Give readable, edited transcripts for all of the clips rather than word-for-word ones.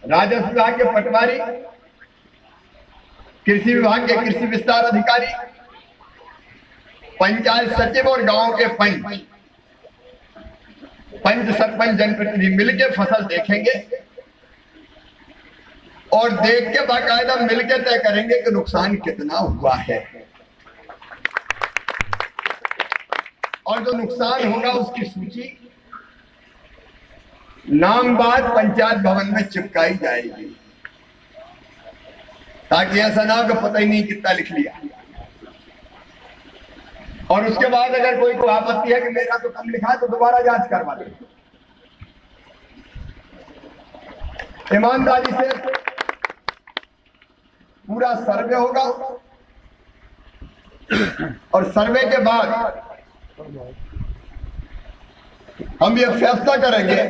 राजस्व विभाग के पटवारी, कृषि विभाग के कृषि विस्तार अधिकारी, पंचायत सचिव और गांव के पंच सरपंच जनप्रतिनिधि मिलके फसल देखेंगे और देख के बाकायदा मिलके तय करेंगे कि नुकसान कितना हुआ है और जो नुकसान होगा उसकी सूची नामबाद पंचायत भवन में चिपकाई जाएगी, ताकि ऐसा ना हो कि पता ही नहीं कितना लिख लिया। और उसके बाद अगर कोई को आपत्ति है कि मेरा तो कम लिखा है तो दोबारा जांच करवा दें। ईमानदारी से पूरा सर्वे होगा और सर्वे के बाद हम ये फैसला करेंगे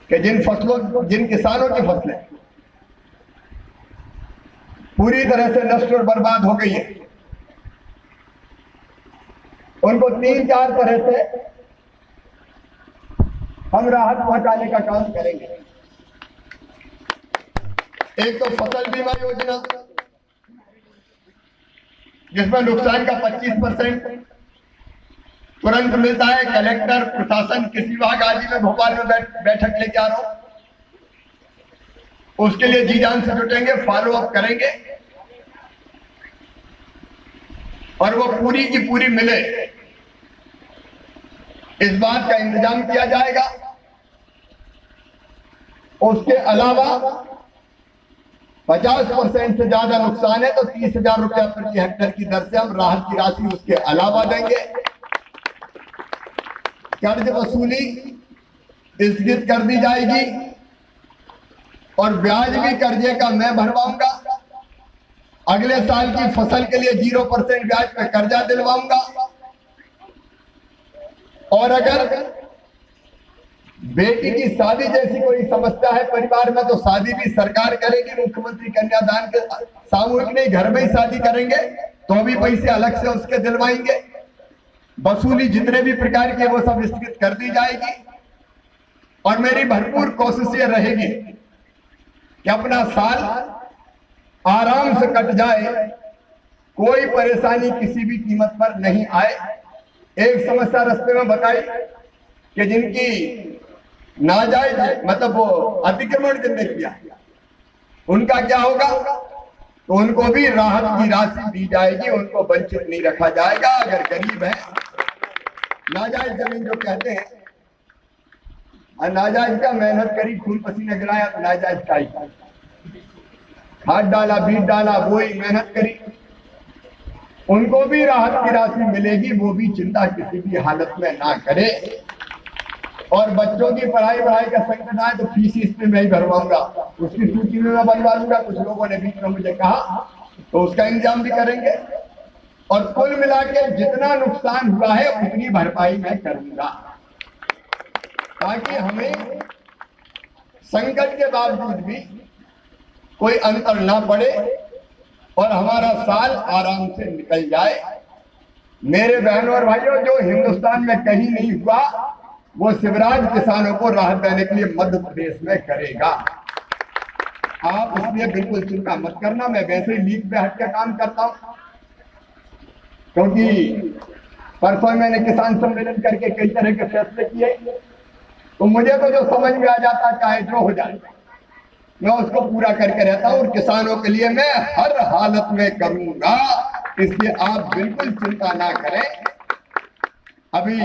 कि जिन किसानों की फसलें पूरी तरह से नष्ट और बर्बाद हो गई है, उनको 3-4 तरह से हम राहत पहुंचाने का काम करेंगे। एक तो फसल बीमा योजना, जिसमें नुकसान का 25% तुरंत मिलता है। कलेक्टर, प्रशासन, कृषि विभाग आदि में भोपाल में बैठक लेके आ रहा हूं, उसके लिए जी जान से जुटेंगे, फॉलो अप करेंगे और वो पूरी की पूरी मिले इस बात का इंतजाम किया जाएगा। उसके अलावा 50% से ज्यादा नुकसान है तो 30,000 रुपया प्रति हेक्टेयर की दर से हम राहत की राशि उसके अलावा देंगे। कर्ज वसूली स्थगित कर दी जाएगी और ब्याज भी कर्जे का मैं भरवाऊंगा। अगले साल की फसल के लिए 0% ब्याज पे कर्जा दिलवाऊंगा और अगर बेटी की शादी जैसी कोई समस्या है परिवार में तो शादी भी सरकार करेगी। मुख्यमंत्री कन्यादान के सामूहिक नहीं, घर में ही शादी करेंगे तो भी पैसे अलग से उसके दिलवाएंगे। वसूली जितने भी प्रकार के वो सब स्थगित कर दी जाएगी और मेरी भरपूर कोशिश ये रहेगी कि अपना साल आराम से कट जाए, कोई परेशानी किसी भी कीमत पर नहीं आए। एक समस्या रास्ते में बताई कि जिनकी नाजायज मतलब वो अतिक्रमण जिनने किया उनका क्या होगा, तो उनको भी राहत की राशि दी जाएगी, उनको वंचित नहीं रखा जाएगा। अगर गरीब है, नाजायज जमीन जो कहते हैं, और नाजायज का मेहनत करी, खून पसीना गिराया तो नाजायज का ही खाद डाला, बीज डाला, बोई, मेहनत करी, उनको भी राहत की राशि मिलेगी। वो भी चिंता किसी भी हालत में ना करे। और बच्चों की पढ़ाई का संकट आए तो फीस इस पे मैं ही भरवाऊंगा, उसकी सूची में मैं बनवा लूंगा। कुछ लोगों ने बीच में मुझे कहा तो उसका इंतजाम भी करेंगे और कुल मिला के जितना नुकसान हुआ है उतनी भरपाई मैं करूंगा, ताकि हमें संकट के बावजूद भी कोई अंतर ना पड़े और हमारा साल आराम से निकल जाए। मेरे बहनों और भाइयों, जो हिंदुस्तान में कहीं नहीं हुआ वो शिवराज किसानों को राहत देने के लिए मध्य प्रदेश में करेगा। आप इसलिए बिल्कुल चिंता मत करना। मैं वैसे ही लीक पे हट के काम करता हूं, क्योंकि परसों मैंने किसान सम्मेलन करके कई तरह के फैसले किए, तो मुझे तो जो समझ में आ जाता चाहे जो हो जाए मैं उसको पूरा करके रहता हूं और किसानों के लिए मैं हर हालत में करूंगा। इसलिए आप बिल्कुल चिंता ना करें। अभी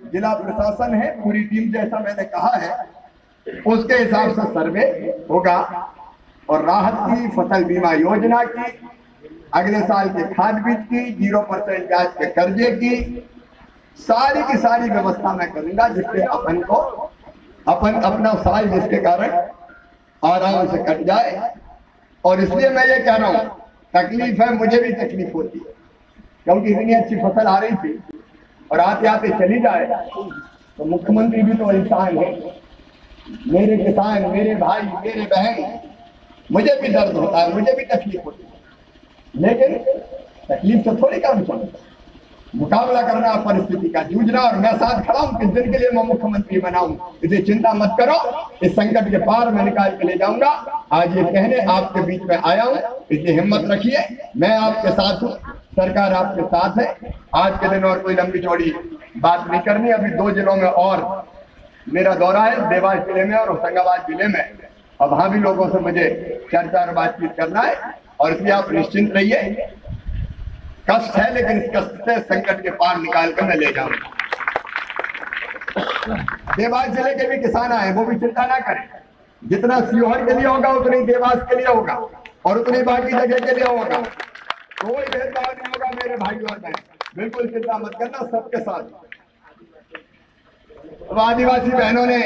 जिला प्रशासन है, पूरी टीम जैसा मैंने कहा है उसके हिसाब से सर्वे होगा और राहत की, फसल बीमा योजना की, अगले साल के खाद बीज की, 0% ब्याज के कर्जे की सारी की सारी व्यवस्था मैं करूंगा, जिससे अपन को अपना साल जिसके कारण आराम से कट जाए। और इसलिए मैं ये कह रहा हूं, तकलीफ है, मुझे भी तकलीफ होती है, क्योंकि इतनी अच्छी फसल आ रही थी और आते आते चली जाए तो मुख्यमंत्री भी तो इंसान है, मेरे किसान, मेरे भाई, मेरे बहन, मुझे भी दर्द होता है, मुझे भी तकलीफ होती है, लेकिन तकलीफ से थोड़ी काम चलता है। मुकाबला करना, परिस्थिति का जूझना, और मैं साथ खड़ा हूं। किस दिन के लिए मैं मुख्यमंत्री बनाऊं, इसे चिंता मत करो, इस संकट के पार मैं निकाल के ले जाऊंगा। आज ये कहने आपके बीच में आया हूं, इसलिए हिम्मत रखिए, मैं आपके साथ हूं, सरकार आपके साथ है। आज के दिन और कोई लंबी चौड़ी बात नहीं करनी। अभी 2 जिलों में और मेरा दौरा है, देवास जिले में और होशंगाबाद जिले में, और वहां भी लोगों से मुझे चर्चा और बातचीत करना है। और इसलिए आप निश्चिंत रहिए, कष्ट है लेकिन इस कष्ट से संकट के पार निकाल कर मैं ले जाऊंगा। देवास जिले के भी किसान आए, वो भी चिंता ना करें, जितना सीहोर के लिए होगा उतनी देवास के लिए होगा और उतनी बाकी जगह के लिए होगा। कोई भेदभाव नहीं होगा मेरे भाई और बहन, बिल्कुल चिंता मत करना, सबके साथ। अब आदिवासी बहनों ने